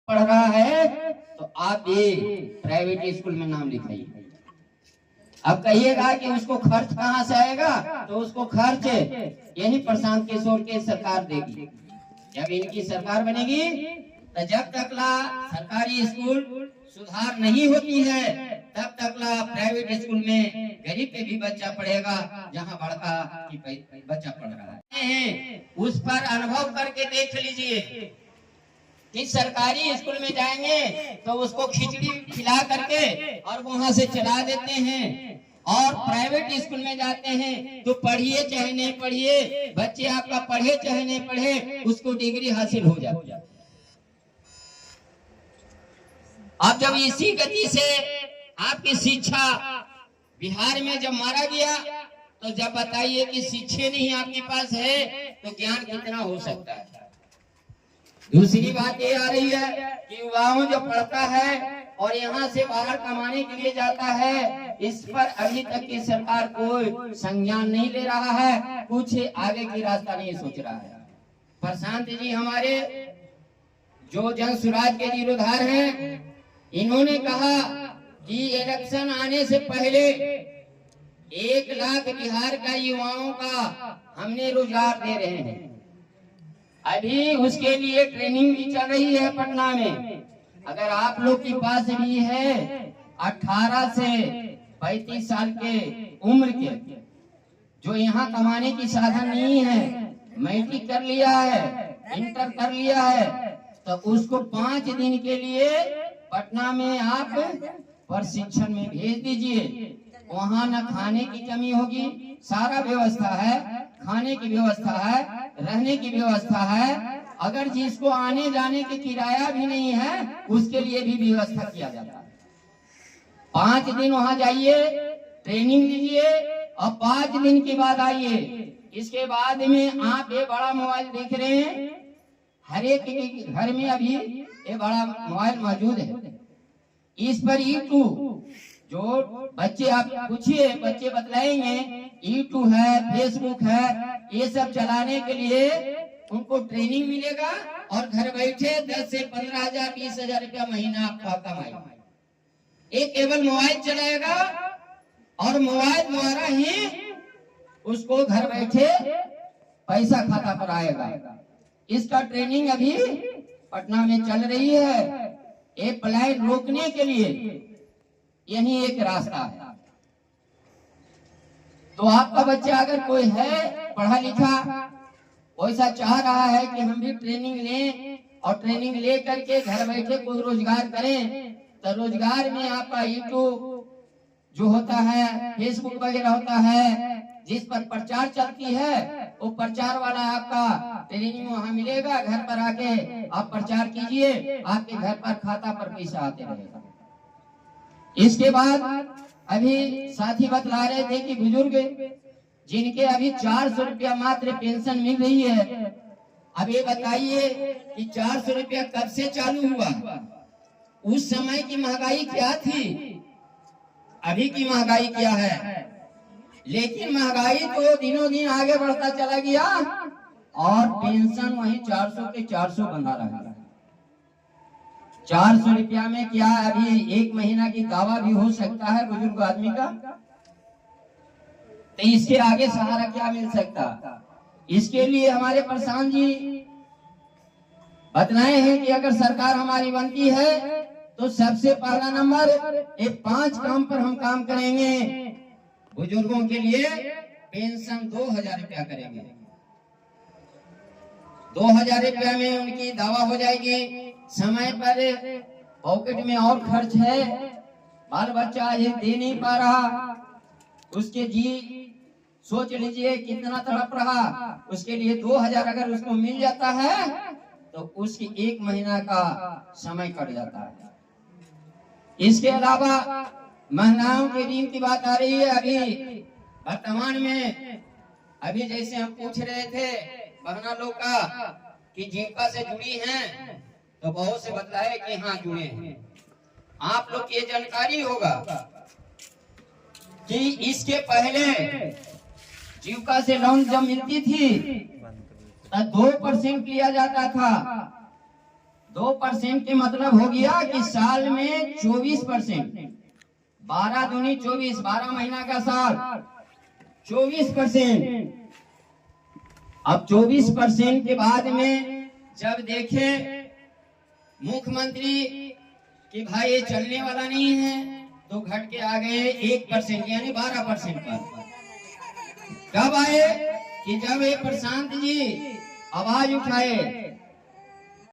पढ़ रहा है तो आप भी प्राइवेट स्कूल में नाम लिखाइए। अब कहिएगा कि उसको खर्च कहाँ से आएगा, तो उसको खर्च यही प्रशांत किशोर की सरकार देगी। जब इनकी सरकार बनेगी तो जब तक ला सरकारी स्कूल सुधार नहीं होती है तब तक ला प्राइवेट स्कूल में गरीब के भी बच्चा पढ़ेगा, जहाँ बड़का बच्चा पढ़ रहा है। उस पर अनुभव करके देख लीजिए कि सरकारी स्कूल में जाएंगे तो उसको खिचड़ी खिला करके और वहां से चला देते हैं, और प्राइवेट स्कूल में जाते हैं तो पढ़िए चाहे नहीं पढ़िए, बच्चे आपका पढ़े चाहे नहीं पढ़े, उसको डिग्री हासिल हो जाए। अब जब इसी गति से आपकी शिक्षा बिहार में जब मारा गया तो जब बताइए कि शिक्षा नहीं आपके पास है तो ज्ञान कितना हो सकता है। दूसरी बात ये आ रही है कि युवाओं जो पढ़ता है और यहाँ से बाहर कमाने के लिए जाता है, इस पर अभी तक की सरकार कोई संज्ञान नहीं ले रहा है, कुछ आगे की रास्ता नहीं सोच रहा है। प्रशांत जी हमारे जो जन सुराज के जीरोधार हैं, इन्होंने कहा कि इलेक्शन आने से पहले 1 लाख बिहार का युवाओं का हमने रोजगार दे रहे हैं। अभी उसके लिए ट्रेनिंग भी चल रही है पटना में। अगर आप लोग के पास भी है 18 से 35 साल के उम्र के, जो यहाँ कमाने की साधन नहीं है, मैट्रिक कर लिया है, इंटर कर लिया है, तो उसको 5 दिन के लिए पटना में आप प्रशिक्षण में भेज दीजिए। वहाँ न खाने की कमी होगी, सारा व्यवस्था है, खाने की व्यवस्था है, रहने की व्यवस्था है। अगर जिसको आने जाने की किराया भी नहीं है उसके लिए भी व्यवस्था किया जाता है। 5 दिन वहाँ जाइए, ट्रेनिंग लीजिए और 5 दिन के बाद आइए। इसके बाद में आप ये बड़ा मोबाइल देख रहे हैं, हर एक के घर में अभी ये बड़ा मोबाइल मौजूद है। इस पर YouTube जो बच्चे आप पूछिए, बच्चे बतलाएंगे, YouTube है, फेसबुक है, ये सब चलाने के लिए उनको ट्रेनिंग मिलेगा और घर बैठे 10 से 15 हजार 20 हजार रुपया महीना आपका कमाएगा। एक केवल मोबाइल चलाएगा और मोबाइल द्वारा ही उसको घर बैठे पैसा खाता पर आएगा। इसका ट्रेनिंग अभी पटना में चल रही है। ये पलायन रोकने के लिए यही एक रास्ता है। तो आपका बच्चा अगर कोई है पढ़ा लिखा, वैसा चाह रहा है कि हम भी ट्रेनिंग लें और ट्रेनिंग ले करके घर बैठे कोई रोजगार करें, तो रोजगार में आपका यूट्यूब जो होता है, फेसबुक वगैरह होता है, जिस पर प्रचार चलती है, वो प्रचार वाला आपका ट्रेनिंग वहाँ मिलेगा। घर पर आके आप प्रचार कीजिए, आपके घर पर खाता पर पैसा आते रहेगा। इसके बाद अभी साथी बतला रहे थे कि बुजुर्ग जिनके अभी 400 रुपया मात्र पेंशन मिल रही है, अब ये बताइए कि 400 रुपया कब से चालू हुआ? उस समय की महंगाई क्या थी, अभी की महंगाई क्या है? लेकिन महंगाई तो दिनों दिन आगे बढ़ता चला गया और पेंशन वही 400 के 400 बना रहा है। 400 रुपया में क्या अभी 1 महीना की दावा भी हो सकता है बुजुर्ग आदमी का? तो इसके आगे सहारा क्या मिल सकता? इसके लिए हमारे प्रशांत जी बतलाए हैं कि अगर सरकार हमारी बनती है तो सबसे पहला नंबर ये 5 काम पर हम काम करेंगे। बुजुर्गों के लिए पेंशन 2000 रुपया करेंगे। 2000 रुपया में उनकी दावा हो जाएगी। समय पर पॉकेट में और खर्च है, बाल बच्चा ये दे नहीं पा रहा, उसके जी सोच लीजिए कितना तड़प रहा, उसके लिए 2000 अगर उसको मिल जाता है तो उसकी 1 महीना का समय कट जाता है। इसके अलावा महिलाओं के ऋण की बात आ रही है। अभी वर्तमान में अभी जैसे हम पूछ रहे थे बहना लोग का कि जीविका से जुड़ी हैं, तो बहुत से बतलाए कि हाँ जुड़े हैं। आप लोग की ये जानकारी होगा कि इसके पहले जीविका से लोन जब मिलती थी तो 2% लिया जाता था। 2% के मतलब हो गया कि साल में 24%, 12 दूनी 24, 12 महीना का साल 24%। अब 24% के बाद में जब देखे मुख्यमंत्री कि भाई ये चलने वाला नहीं है, तो घट के आ गए 1% यानी 12% पर। कब आए कि जब ये प्रशांत जी आवाज उठाए